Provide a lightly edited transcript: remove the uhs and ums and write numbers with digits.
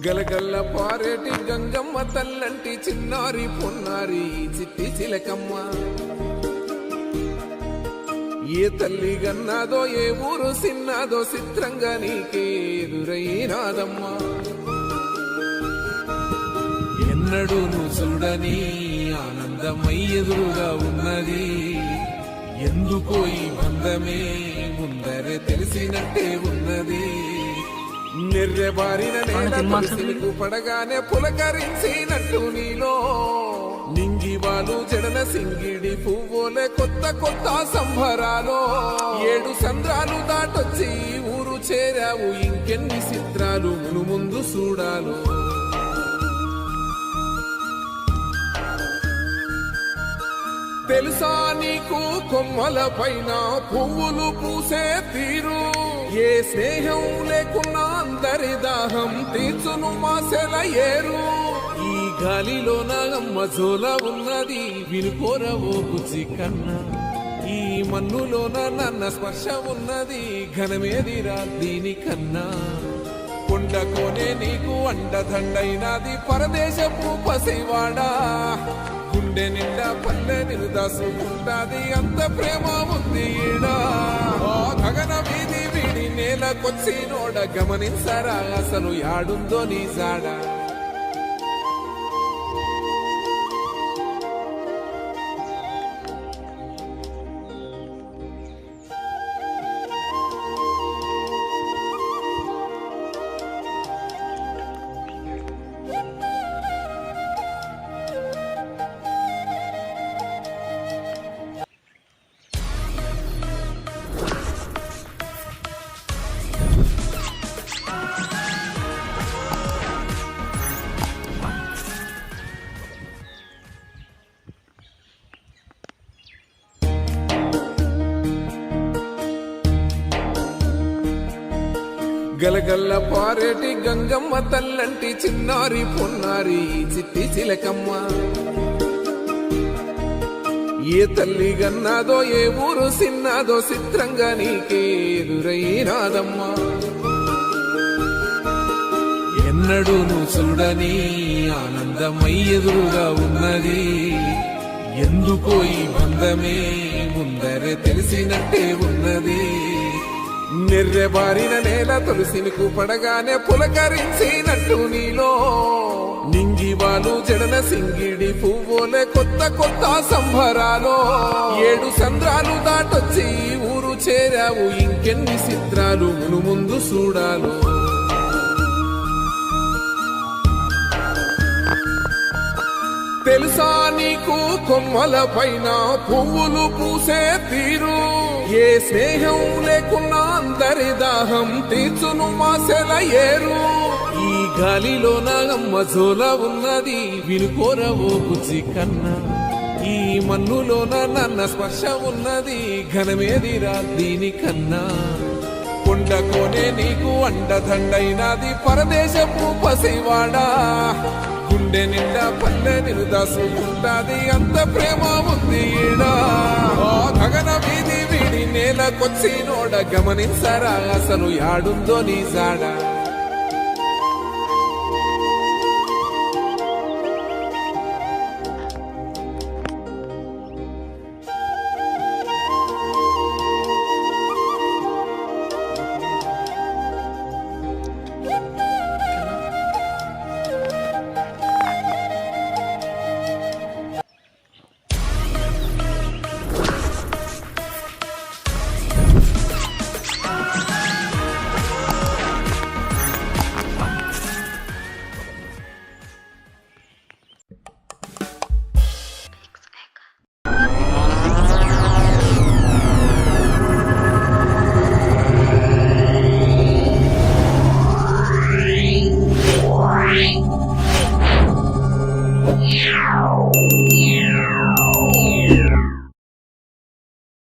గలగల్ల పారేటి గంగమ్మ తల్లంటి చిన్నారి పొన్నారి చిట్టి చిలకమ్మ. ఏ తల్లి గన్నాదో ఏ ఊరు సిన్నాదో చిత్రంగా నీకే ఎదురైనాదమ్మా. ఎన్నడూ నువ్వు చూడని ఆనందమై ఎదురుగా ఉన్నది. ఎందుకో ఈ బంధమే ముందరే తెలిసినట్టే ఉన్నది. నిర్రెబారిన నేలకు పడగానే పులకరించినట్టు నీలో నింగివాలు జడన సింగిడి పువ్వులే కొత్త కొత్త సంబరాలో. 7 సంద్రాలు దాటొచ్చి ఊరు చేరావు, ఇంకెన్ని చిత్రాలు మును ముందు చూడాలో. తెలుసా నీకు కొమ్మల పైన పువ్వులు పూసే తీరు. ఏ స్నేహం లేకున్నా అందరి దాహం తీర్చును మాసెల ఏరు. ఈ గాలిలో నాగమ్మ జోల ఉన్నది, వినుకోరవో బుజ్జి కన్నా. ఈ మన్నులోన నన్న స్పర్శ ఉన్నది, ఘనమేదిరా దీనికన్నా. కొండకోనే నీకు అండదండైనది పరదేశపు పసివాడా. గుండె నిండా పల్లె నిరుదాసుకుంటాది, అంత ప్రేమ ఉంది ఈడా. గగన వీధి వీడి నేలకొచ్చి నోడ గమనించరా అసలు యాడుందో నీ జాడ. గలగల్ల పారేటి గంగమ్మ తల్లంటి చిన్నారి పొన్నారి చిట్టి చిలకమ్మ. ఏ తల్లి గన్నాదో ఏ ఊరు సిన్నాదో చిత్రంగా నీకే ఎదురైనాదమ్మా. ఎన్నడూ నువ్వు చూడని ఆనందమై ఎదురుగా ఉన్నది. ఎందుకో ఈ బంధమే ముందరే తెలిసినట్టే ఉన్నది. నిర్రెబారిన నేల తులసినికు పడగానే పులకరించినట్టు నీలో నింగివాలు జడన సింగిడి పువ్వులే కొత్త కొత్త సంబరాలో. 7 సంద్రాలు దాటొచ్చి ఊరు చేరావు, ఇంకెన్ని చిత్రాలు మును ముందు చూడాలో. తెలుసా నీకు కొమ్మల పైన పువ్వులు పూసే తీరు. ఏ స్నేహం లేకున్నా అందరి దాహం తీర్చును మాసెల ఏరు. ఈ గాలిలో నాగమ్మ జోల ఉన్నది, వినుకోరవో బుజ్జి కన్నా. ఈ మన్నులోన నన్న స్పర్శ ఉన్నది, ఘనమేదిరా దీనికన్నా. కొండకోనే నీకు అండదండైనది పరదేశపు పసివాడా. గుండె నిండా పల్లె నిరుదాసుకుంటాది, అంత ప్రేమ ఉంది ఈడా. గగన వీధి వీడి నేలకొచ్చి నోడ గమనించరా అసలు యాడుందో నీ జాడ.